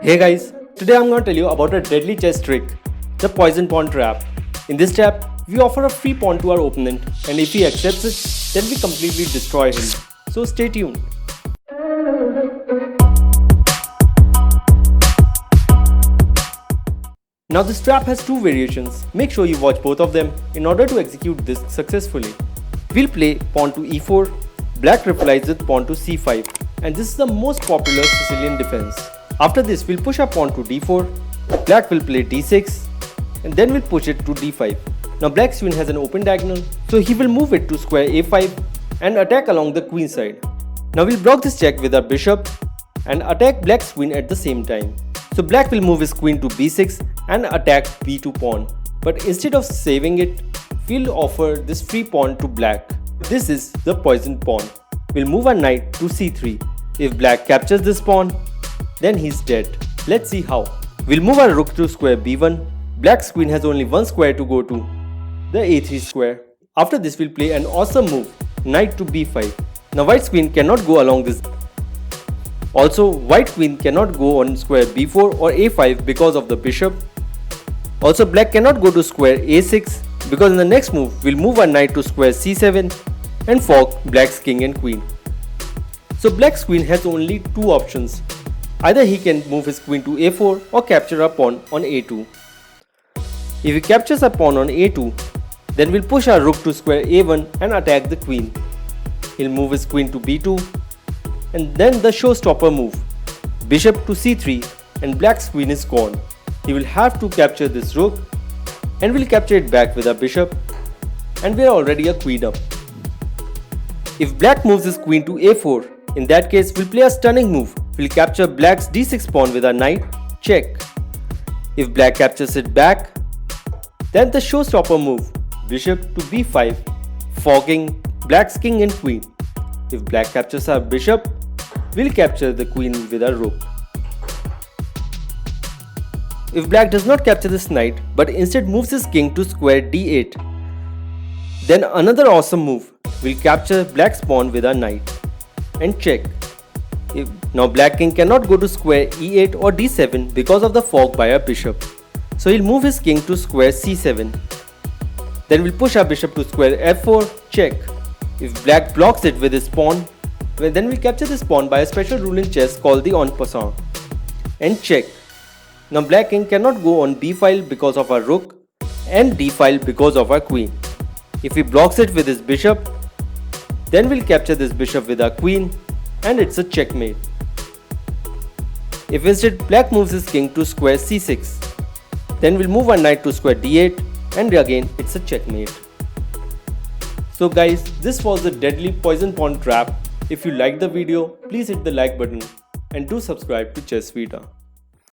Hey guys, today I'm going to tell you about a deadly chess trick, the poison pawn trap. In this trap, we offer a free pawn to our opponent, and if he accepts it, then we completely destroy him. So stay tuned. Now this trap has two variations. Make sure you watch both of them in order to execute this successfully. We'll play pawn to e4, black replies with pawn to c5, and this is the most popular Sicilian defense. After this, we'll push our pawn to d4, black will play d6, and then we'll push it to d5. Now black's queen has an open diagonal, so he will move it to square a5 and attack along the queen side. Now we'll block this check with our bishop and attack black's queen at the same time. So black will move his queen to b6 and attack b2 pawn. But instead of saving it, we'll offer this free pawn to black. This is the poison pawn. We'll move our knight to c3. If black captures this pawn, then he's dead. Let's see how. We'll move our rook to square b1. Black's queen has only one square to go to, the a3 square. After this, we'll play an awesome move, knight to b5. Now white's queen cannot go along this. Also, white queen cannot go on square b4 or a5 because of the bishop. Also, black cannot go to square a6 because in the next move, we'll move our knight to square c7 and fork black's king and queen. So black's queen has only two options. Either he can move his queen to a4 or capture a pawn on a2. If he captures a pawn on a2, then we'll push our rook to square a1 and attack the queen. He'll move his queen to b2 and then the showstopper move, bishop to c3, and black's queen is gone. He will have to capture this rook and we'll capture it back with our bishop, and we're already a queen up. If black moves his queen to a4, in that case we'll play a stunning move. We'll capture black's d6 pawn with our knight, check. If black captures it back, then the showstopper move, bishop to b5, forking black's king and queen. If black captures our bishop, we'll capture the queen with our rook. If black does not capture this knight but instead moves his king to square d8, then another awesome move, we'll capture black's pawn with our knight and check. Now black king cannot go to square e8 or d7 because of the fork by our bishop. So he'll move his king to square c7. Then we'll push our bishop to square f4, check. If black blocks it with his pawn, then we'll capture this pawn by a special rule in chess called the en passant and check. Now black king cannot go on b file because of our rook and d file because of our queen. If he blocks it with his bishop, then we'll capture this bishop with our queen and it's a checkmate. If instead black moves his king to square c6, then we'll move our knight to square d8 and again it's a checkmate. So guys, this was the deadly poison pawn trap. If you liked the video, please hit the like button and do subscribe to Chess VITA.